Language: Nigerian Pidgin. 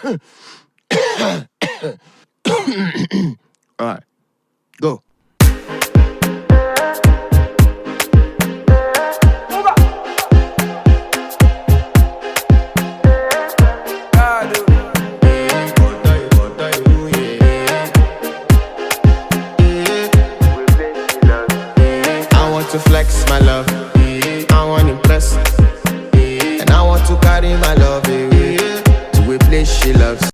Alright, go. I want to flex my love, I want to impress, and I want to carry my love